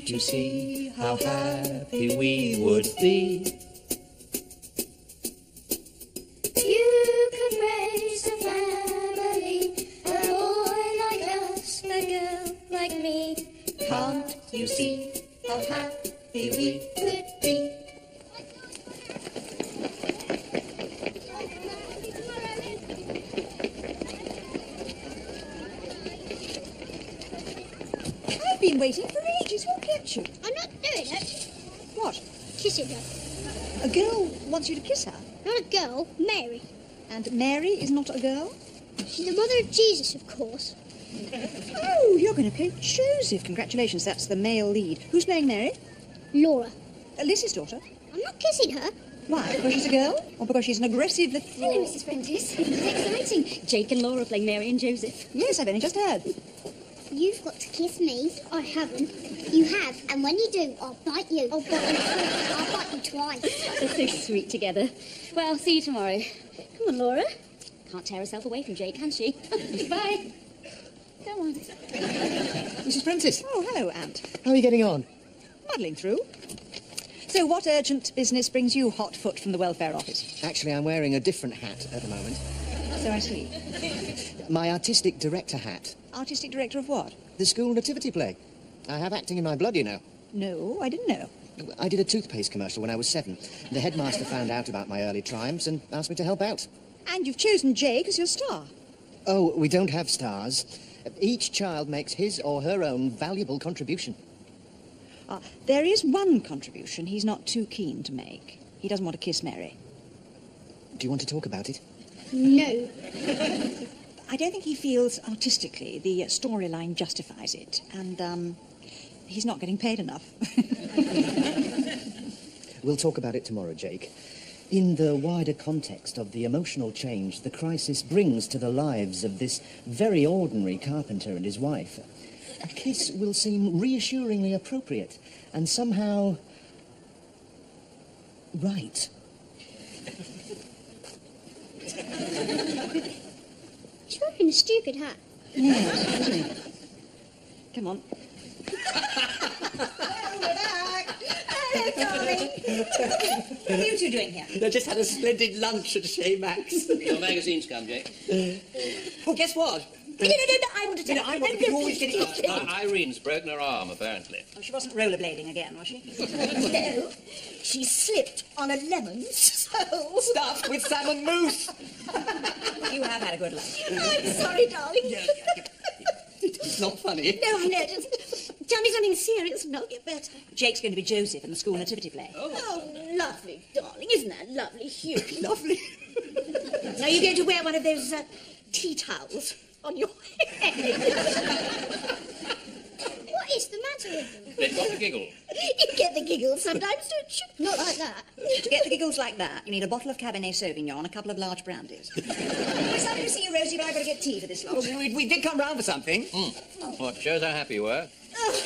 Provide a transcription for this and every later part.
Can't you see how happy we would be? You could raise a family, a boy like us, a girl like me. Can't you see how happy we would be? I've been waiting for ages. What kept you? I'm not doing it. What? Kissing her. A girl wants you to kiss her? Not a girl, Mary. And Mary is not a girl? She's the mother of Jesus, of course. Oh, you're going to play Joseph. Congratulations, that's the male lead. Who's playing Mary? Laura. Liz's daughter. I'm not kissing her. Why? Because she's a girl? Or because she's an aggressive little... Hello, Mrs. Prentice. Exciting. Jake and Laura playing Mary and Joseph. Yes, I've only just heard. You've got to kiss me. I haven't. You have, and when you do, I'll bite you. I'll bite you twice. I'll bite you twice. They're so sweet together. Well, see you tomorrow. Come on, Laura. Can't tear herself away from Jake, can she? Bye. Come on. Mrs. Prentice. Oh, hello, Aunt. How are you getting on? Muddling through. So what urgent business brings you hot foot from the welfare office? Actually, I'm wearing a different hat at the moment. So I see. My artistic director hat. Artistic director of what? The school nativity play. I have acting in my blood, you know. No, I didn't know. I did a toothpaste commercial when I was 7. The headmaster found out about my early triumphs and asked me to help out. And you've chosen Jake as your star. Oh, we don't have stars. Each child makes his or her own valuable contribution. There is one contribution he's not too keen to make. He doesn't want to kiss Mary. Do you want to talk about it? No. I don't think he feels artistically the storyline justifies it. And, he's not getting paid enough. We'll talk about it tomorrow, Jake. In the wider context of the emotional change the crisis brings to the lives of this very ordinary carpenter and his wife, a kiss will seem reassuringly appropriate and somehow right. He's wearing a stupid hat. Yes, isn't he? Come on. What are you two doing here? They just had a splendid lunch at Chez Max. Your magazine's come, Jake. Well, guess what? No, I want to tell you. I want you always get it up. Irene's broken her arm, apparently. Oh, she wasn't rollerblading again, was she? No, she slipped on a lemon, so... Stuffed with salmon mousse. You have had a good lunch. I'm sorry, darling. It's not funny. No, I know. Just tell me something serious and I'll get better. Jake's going to be Joseph in the school nativity play. Oh, lovely, darling. Isn't that lovely, Hugh? Lovely. Are you going to wear one of those tea towels on your head? What is the matter with them? They've got the giggle. You get the giggles sometimes, don't you? Not like that. To get the giggles like that, you need a bottle of Cabernet Sauvignon, a couple of large brandies. It's lovely to see you, Rosie, but I've got to get tea for this lot. Well, we did come round for something. What shows how happy you were. Oh,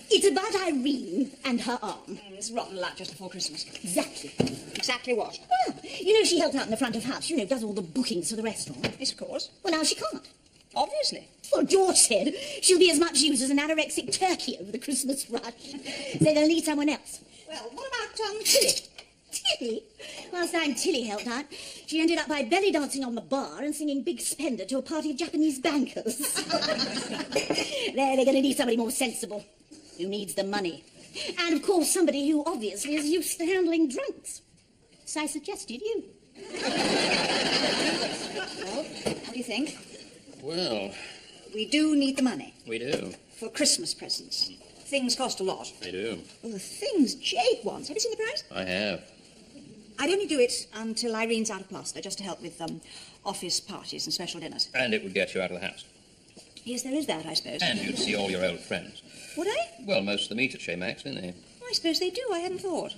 it's about Irene and her arm. It's rotten luck just before Christmas. Exactly. Exactly what? Well, you know she helped out in the front of house. You know, does all the bookings for the restaurant. Yes, of course. Well, now she can't. Obviously. Well, George said she'll be as much use as an anorexic turkey over the Christmas rush. So they'll need someone else. Well, what about Tilly? Tilly? Last time Tilly helped out, she ended up by belly dancing on the bar and singing Big Spender to a party of Japanese bankers. They're going to need somebody more sensible, who needs the money. And, of course, somebody who obviously is used to handling drunks. So I suggested you. Well, what do you think? Well, We do need the money. we do. For Christmas presents. Things cost a lot. They do. Well, the things Jake wants. Have you seen the price? I have. I'd only do it until Irene's out of plaster, just to help with office parties and special dinners. And it would get you out of the house. Yes, there is that, I suppose. And you'd see all your old friends. Would I? Well, most of them meet at Chez Max, didn't they? I suppose they do. I hadn't thought.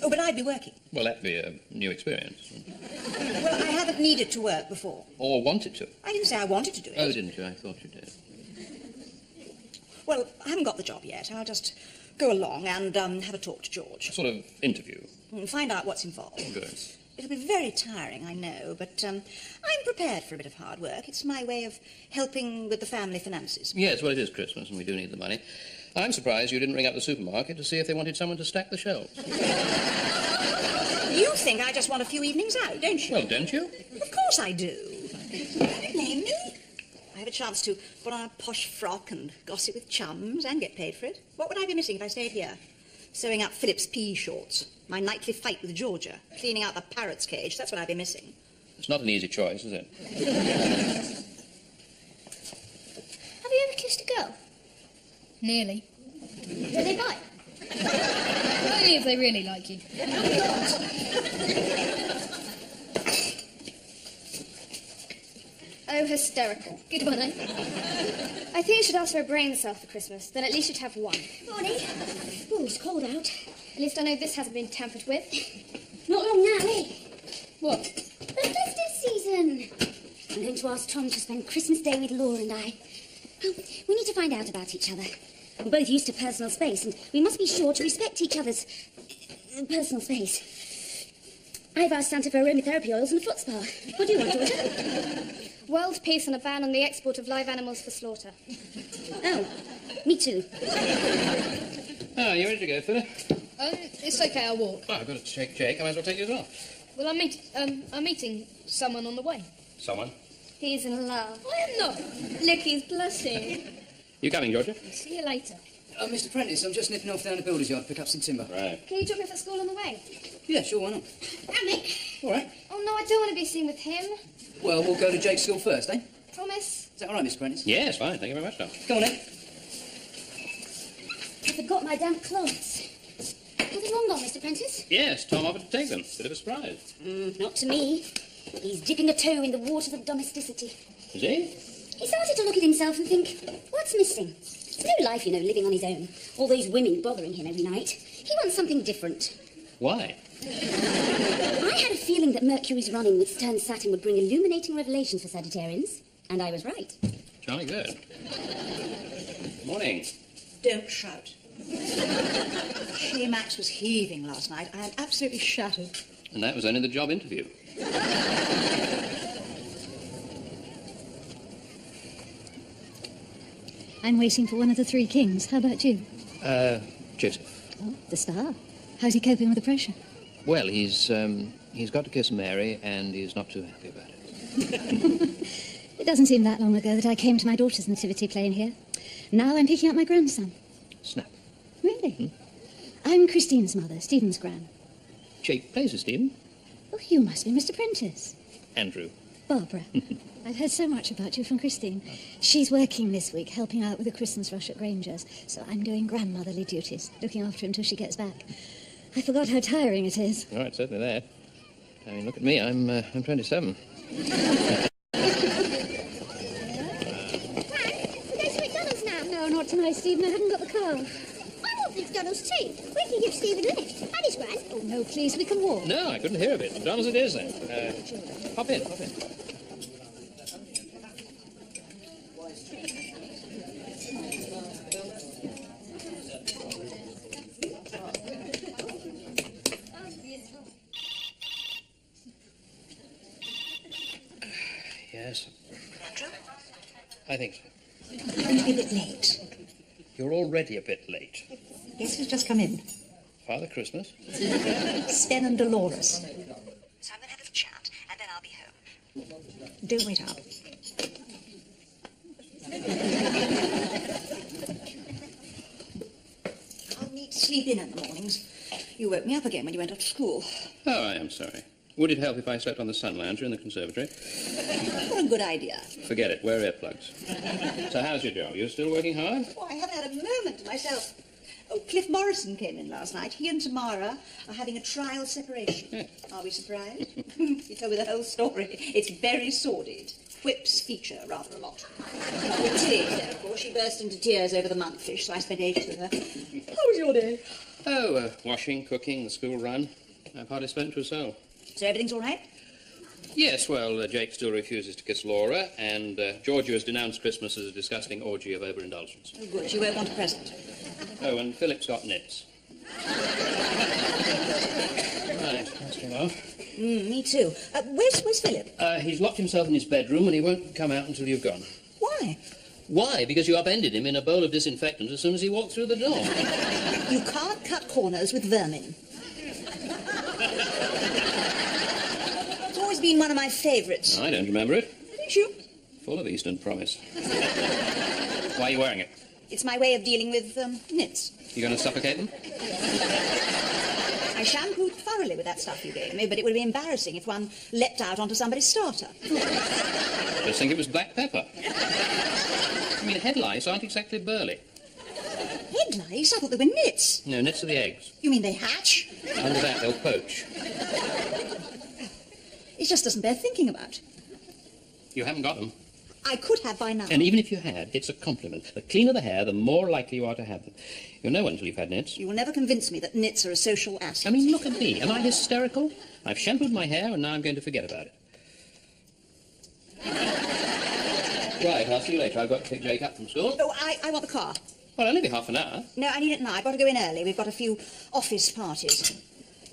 Oh, but I'd be working. Well, that'd be a new experience. Well, I haven't needed to work before. Or wanted to. I didn't say I wanted to do it. Oh, didn't you? I thought you did. Well, I haven't got the job yet. I'll just go along and have a talk to George. A sort of interview. And find out what's involved. Good. It'll be very tiring, I know, but I'm prepared for a bit of hard work. It's my way of helping with the family finances. Yes, well, it is Christmas, and we do need the money. I'm surprised you didn't ring up the supermarket to see if they wanted someone to stack the shelves. You think I just want a few evenings out, don't you? Well, don't you? Of course I do. Name me. I have a chance to put on a posh frock and gossip with chums and get paid for it. What would I be missing if I stayed here? Sewing up Philip's pea shorts, my nightly fight with Georgia, cleaning out the parrot's cage. That's what I'd be missing. It's not an easy choice, is it? Have you ever kissed a girl? Nearly. Do they bite? Only if they really like you. Oh, hysterical. Good one, eh? I think you should ask for a brain cell for Christmas. Then at least you'd have one. Morning. Oh, it's cold out. At least I know this hasn't been tampered with. Not long now, eh? What? The festive season. I'm going to ask Tom to spend Christmas Day with Laura and I. Oh, we need to find out about each other. We're both used to personal space, and we must be sure to respect each other's personal space. I've asked Santa for aromatherapy oils and a foot spa. What do you want, Georgia? World peace and a ban on the export of live animals for slaughter. Oh, me too. Ah, you ready to go, Philip? It's okay, I'll walk. Well, I've got to check Jake. I might as well take you as well. Well, I'm meeting someone on the way. Someone? He's in love. I am not. Look, he's blushing. You coming, Georgia? See you later. Mr. Prentice, I'm just nipping off down the builder's yard to pick up some timber. Right. Can you drop me off at school on the way? Yeah, sure, why not? Mick. All right. Oh, no, I don't want to be seen with him. Well, we'll go to Jake's school first, eh? Promise? Is that all right, Mr. Prentice? Yes, fine. Thank you very much, Tom. Go on, then. I forgot my damp clothes. Nothing wrong, Mr. Prentice? Yes, Tom offered to take them. Bit of a surprise. Not to me. He's dipping a toe in the waters of domesticity. Is he? He started to look at himself and think, what's missing? It's no life, living on his own. All those women bothering him every night. He wants something different. Why? I had a feeling that Mercury's running with stern Saturn would bring illuminating revelations for Sagittarians, and I was right. Jolly good. Morning. Don't shout. Max was heaving last night. I am absolutely shattered. And that was only the job interview. I'm waiting for one of the three kings. How about you? Joseph. Oh, the star. How's he coping with the pressure? Well, he's got to kiss Mary, and he's not too happy about it. It doesn't seem that long ago that I came to my daughter's nativity playing here. Now I'm picking up my grandson. Snap. Really? I'm Christine's mother, Stephen's gran. Jake plays with Stephen. Oh, you must be Mr. Prentice. Andrew. Barbara. I've heard so much about you from Christine. She's working this week, helping out with the Christmas rush at Granger's, so I'm doing grandmotherly duties, looking after her until she gets back. I forgot how tiring it is. All right, certainly that. I mean, look at me. I'm 27. We're going to McDonald's now. No, not tonight, Stephen. I haven't got the car. I want McDonald's too. We can give Stephen a lift. And his gran. Oh, no, please, we can walk. No, I couldn't hear of it. McDonald's it is, then. Hop in, hop in. Yes. Andrew? I think so. I'm going to be a bit late. You're already a bit late. Yes, who's just come in? Father Christmas? Sven and Dolores. So I'm going to have a little chat, and then I'll be home. Don't wait up. I'll need to sleep in the mornings. You woke me up again when you went off to school. Oh, I am sorry. Would it help if I slept on the sun lounger in the conservatory? What a good idea. Forget it. Wear earplugs. So how's your job? You're still working hard? Oh, I haven't had a moment to myself. Oh, Cliff Morrison came in last night. He and Tamara are having a trial separation. Yes. Are we surprised? He told me the whole story. It's very sordid. Whips feature rather a lot. Tilly, there, of course, she burst into tears over the monkfish, so I spent ages with her. How was your day? Oh, washing, cooking, the school run. I've hardly spoken to a soul. So everything's all right? Yes, well, Jake still refuses to kiss Laura, and Georgia has denounced Christmas as a disgusting orgy of overindulgence. Oh, good. She won't want a present. Oh, and Philip's got nits. Right, that's him off. Me too. Where's Philip? He's locked himself in his bedroom, and he won't come out until you've gone. Why? Why? Because you upended him in a bowl of disinfectant as soon as he walked through the door. You can't cut corners with vermin. It's always been one of my favourites. I don't remember it. Didn't you? Full of Eastern promise. Why are you wearing it? It's my way of dealing with nits. You going to suffocate them? I shampooed thoroughly with that stuff you gave me, but it would be embarrassing if one leapt out onto somebody's starter. Just think it was black pepper. I mean, head lice aren't exactly burly. Head lice? I thought they were nits. No, nits are the eggs. You mean they hatch? Under that, they'll poach. It just doesn't bear thinking about. You haven't got them. I could have by now. And even if you had, it's a compliment. The cleaner the hair, the more likely you are to have them. You'll know until you've had nits. You will never convince me that nits are a social asset. I mean, look at me. Am I hysterical? I've shampooed my hair and now I'm going to forget about it. Right, I'll see you later. I've got to pick Jake up from school. Oh, I want the car. Well, only be half an hour. No, I need it now. I've got to go in early. We've got a few office parties.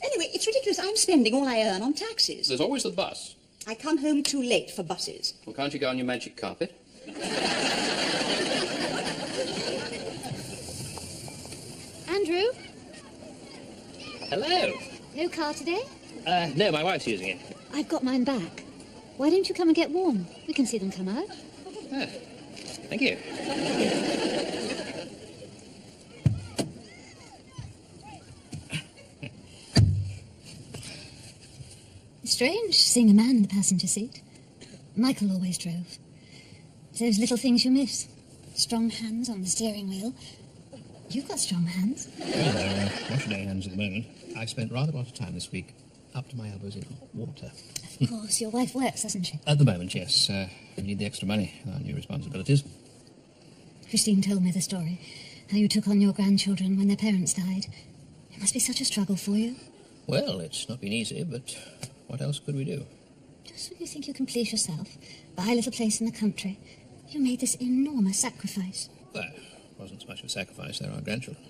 Anyway, it's ridiculous. I'm spending all I earn on taxis. There's always the bus. I come home too late for buses. Well, can't you go on your magic carpet? Andrew, Hello. no car today? No, my wife's using it. I've got mine back. Why don't you come and get warm? We can see them come out. Oh, thank you. Strange seeing a man in the passenger seat. Michael always drove. Those little things you miss. Strong hands on the steering wheel. You've got strong hands. Well, they're washing hands at the moment. I've spent rather a lot of time this week up to my elbows in hot water. Of course, your wife works, doesn't she? At the moment, yes. We need the extra money, our new responsibilities. Christine told me the story. How you took on your grandchildren when their parents died. It must be such a struggle for you. Well, it's not been easy, but what else could we do? Just when you think you can please yourself, buy a little place in the country, you made this enormous sacrifice. Well, it wasn't so much of a sacrifice. They're our grandchildren.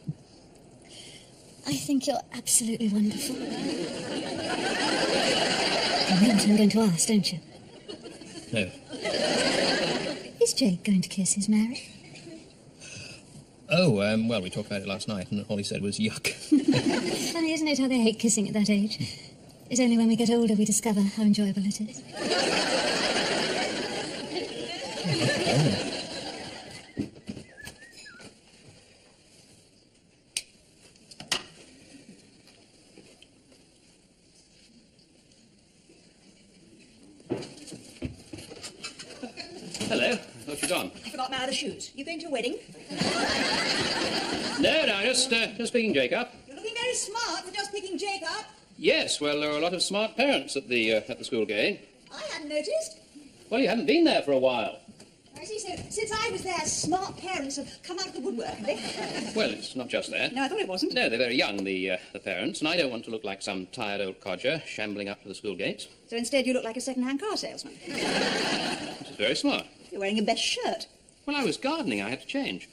I think you're absolutely wonderful. You know what I'm going to ask, don't you? No. Is Jake going to kiss his Mary? Oh, well, we talked about it last night, and all he said was yuck. Funny, isn't it, how they hate kissing at that age? It's only when we get older we discover how enjoyable it is. Hello. Thought you'd gone. I forgot my other shoes. You going to a wedding? No, just picking Jake up. You're looking very smart for just picking Jake up. Yes, well, there are a lot of smart parents at the school gate. I hadn't noticed. Well, you haven't been there for a while. I see, so since I was there, smart parents have come out of the woodwork, have they? Well, it's not just that. No, I thought it wasn't. No, they're very young, the parents, and I don't want to look like some tired old codger shambling up to the school gates. So instead you look like a second-hand car salesman. Which is very smart. You're wearing your best shirt. Well, I was gardening. I had to change.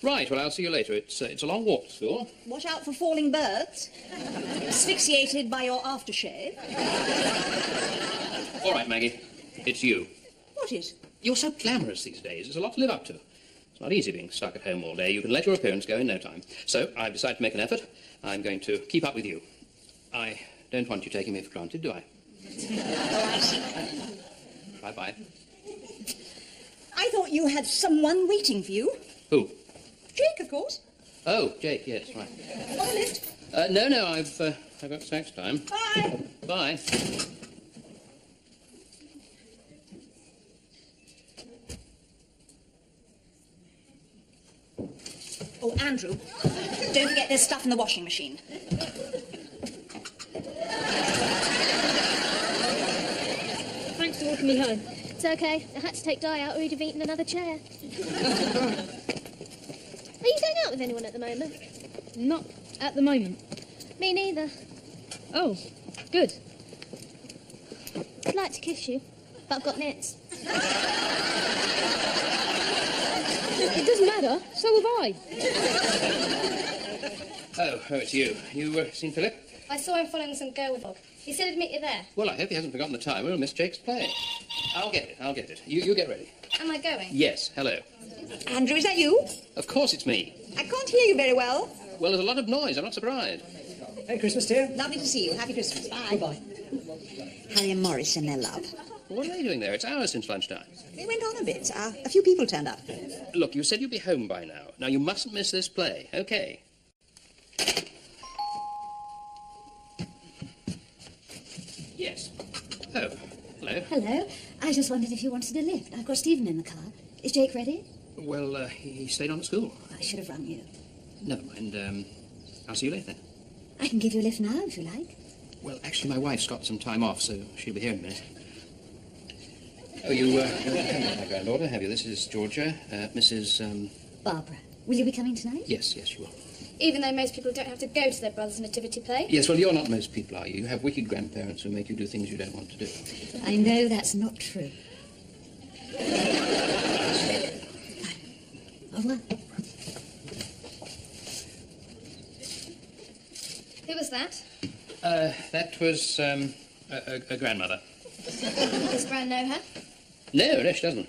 Right, well, I'll see you later. It's a long walk to school. Watch out for falling birds. Asphyxiated by your aftershave. All right, Maggie. It's you. What is? You're so glamorous these days. There's a lot to live up to. It's not easy being stuck at home all day. You can let your appearance go in no time. So I've decided to make an effort. I'm going to keep up with you. I don't want you taking me for granted, do I? Bye-bye. I thought you had someone waiting for you. Who? Jake, of course. Oh, Jake, yes, right. On the lift. No, I've got sex time. Bye. Bye. Oh, Andrew, don't forget there's stuff in the washing machine. Thanks for walking me home. It's okay. I had to take Di out or he'd have eaten another chair. Are you going out with anyone at the moment? Not at the moment. Me neither. Oh, good. I'd like to kiss you, but I've got nits. It doesn't matter. So have I. Oh, it's you. You seen Philip? I saw him following some girl with a dog. He said he'd meet you there. Well, I hope he hasn't forgotten the time. We'll miss Jake's play. I'll get it. You get ready. Am I going? Yes, hello. Andrew, is that you? Of course it's me. I can't hear you very well. Well, there's a lot of noise. I'm not surprised. Merry Christmas, dear. Lovely to see you. Happy Christmas. Bye. Goodbye. Harry and Maurice and their love. What are they doing there? It's hours since lunchtime. They went on a bit. A few people turned up. Look, you said you'd be home by now. Now, you mustn't miss this play, OK? Yes. Oh, hello. Hello. I just wondered if you wanted a lift. I've got Stephen in the car. Is Jake ready? Well, he stayed on at school. I should have rung you. Never mind. I'll see you later. I can give you a lift now, if you like. Well, actually, my wife's got some time off, so she'll be here in a minute. Oh, you haven't my granddaughter, have you? This is Georgia, Mrs. Barbara. Will you be coming tonight? Yes, you will. Even though most people don't have to go to their brother's nativity play. Yes, well, you're not most people, are you? You have wicked grandparents who make you do things you don't want to do. I know that's not true. Au revoir. Who was that? That was, a grandmother. Does Gran know her? No, she doesn't.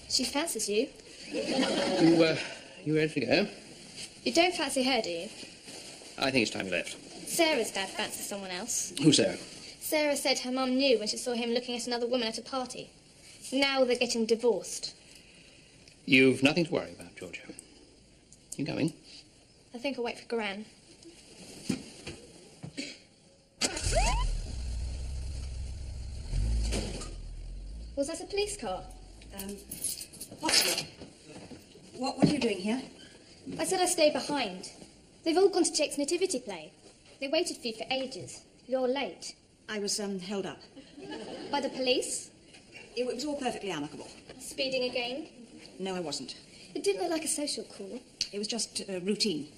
She fancies you. You ready to go? You don't fancy her, do you? I think it's time we left. Sarah's dad fancies someone else. Who's Sarah? Sarah said her mum knew when she saw him looking at another woman at a party. Now they're getting divorced. You've nothing to worry about, Georgia. You going? I think I'll wait for Gran. Was that a police car? What are you doing here? I said I'd stay behind. They've all gone to Jake's nativity play. They waited for you for ages. You're late. I was held up. By the police? It was all perfectly amicable. Speeding again? No, I wasn't. It didn't look like a social call. It was just routine.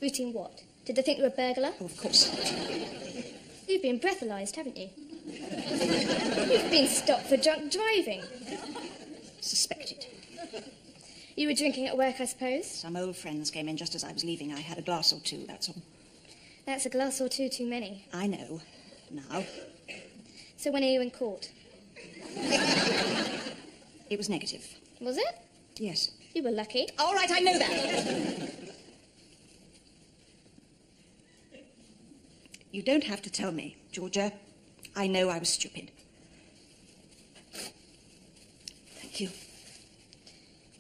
Routine what? Did they think you were a burglar? Oh, of course. You've been breathalyzed, haven't you? You've been stopped for drunk driving. Suspected. You were drinking at work, I suppose? Some old friends came in just as I was leaving. I had a glass or two, that's all. That's a glass or two too many. I know. Now. So when are you in court? It was negative. Was it? Yes. You were lucky. All right, I know that. You don't have to tell me, Georgia. I know I was stupid. Thank you.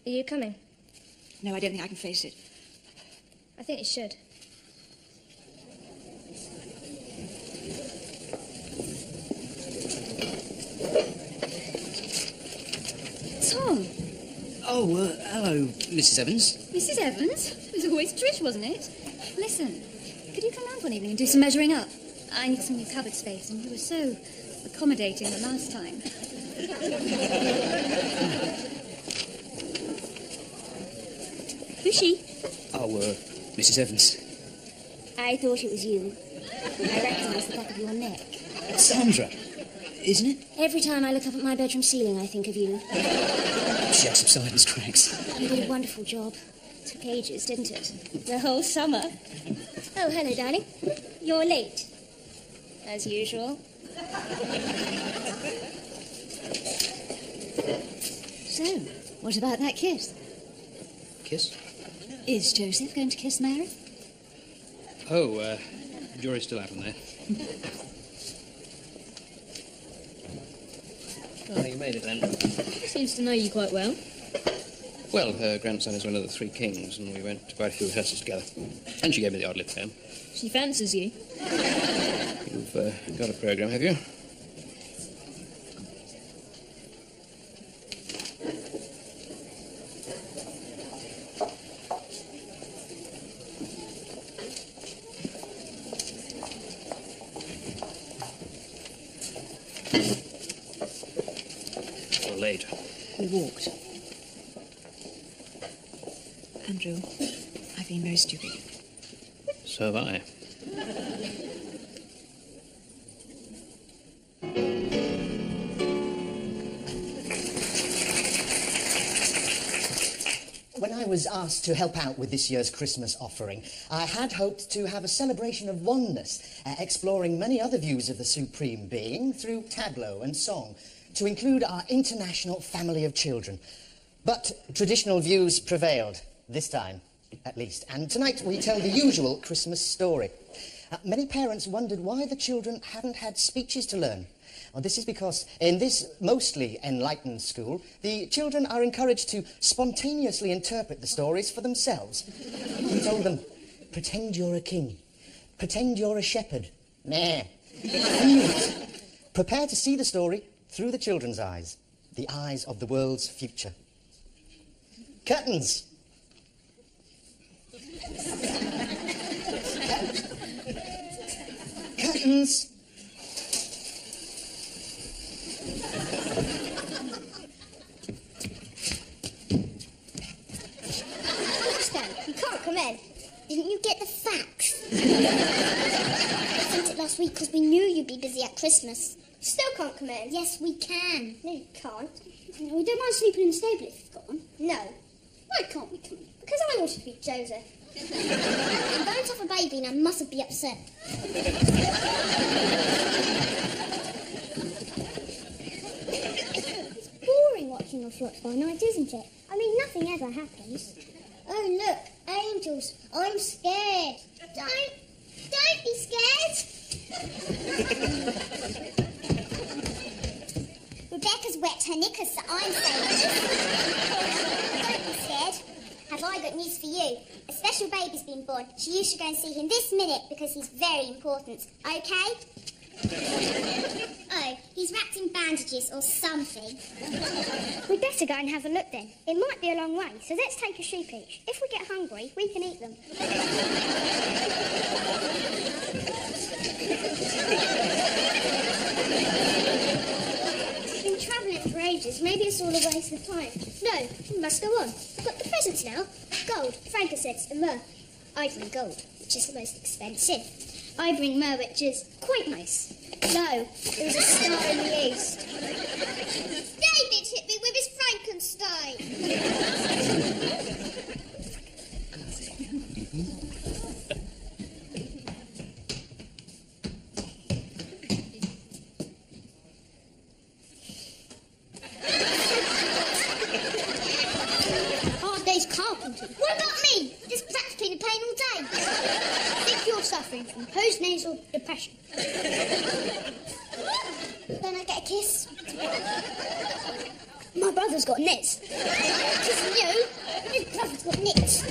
Are you coming? No, I don't think I can face it. I think you should. Tom. Oh, hello, Mrs. Evans. Mrs. Evans? It was always Trish, wasn't it? Listen, could you come round one evening and do some measuring up? I need some new cupboard space, and you were so accommodating the last time. Who's she? Oh, Mrs. Evans. I thought it was you. I recognised the back of your neck. Sandra, isn't it? Every time I look up at my bedroom ceiling, I think of you. She had some sinus cracks. You did a wonderful job. Took ages, didn't it? The whole summer. Oh, hello, darling. You're late. As usual. So, what about that kiss? Kiss? Is Joseph going to kiss Mary? Oh, jury's still out on that. Oh, you made it then. Seems to know you quite well. Well, her grandson is one of the three kings, and we went to quite a few rehearsals together. And she gave me the odd lift home. She fancies you. You've got a programme, have you? You're late. We walked. Andrew, I've been very stupid. So have I. When I was asked to help out with this year's Christmas offering, I had hoped to have a celebration of oneness, exploring many other views of the Supreme Being through tableau and song, to include our international family of children. But traditional views prevailed, this time, at least. And tonight we tell the usual Christmas story. Many parents wondered why the children hadn't had speeches to learn. Well, this is because in this mostly enlightened school, the children are encouraged to spontaneously interpret the stories for themselves. We told them, pretend you're a king. Pretend you're a shepherd. Meh. Prepare to see the story through the children's eyes, the eyes of the world's future. Curtains. Curtains. You can't come in. Didn't you get the facts? I sent it last week because we knew you'd be busy at Christmas. Still can't come in. Yes, we can. No, you can't. No, we don't mind sleeping in the stable if you've got one. No. Why can't we come in? Because I wanted to be Joseph. I'm going to have a baby and I mustn't be upset. It's boring watching your flocks by night, isn't it? I mean, nothing ever happens. Oh, look, angels. I'm scared. Don't be scared. Rebecca's wet her knickers, so I'm saying. Don't be scared. Have I got news for you? A special baby's been born, so you should go and see him this minute because he's very important, okay? Oh, he's wrapped in bandages or something. We'd better go and have a look then. It might be a long way, so let's take a sheep each. If we get hungry, we can eat them. We've been travelling for ages. Maybe it's all a waste of time. No, we must go on. I've got the presents now. Gold, frankincense and myrrh. I bring gold, which is the most expensive. I bring myrrh, which is quite nice. No, it was a star in the east. David hit me with his Frankenstein. Hard day's carpentry. What about me? Just practically in pain all day. I think you're suffering from postnasal depression. Then I get a kiss. My brother's got nits. Just you. His brother's got nits.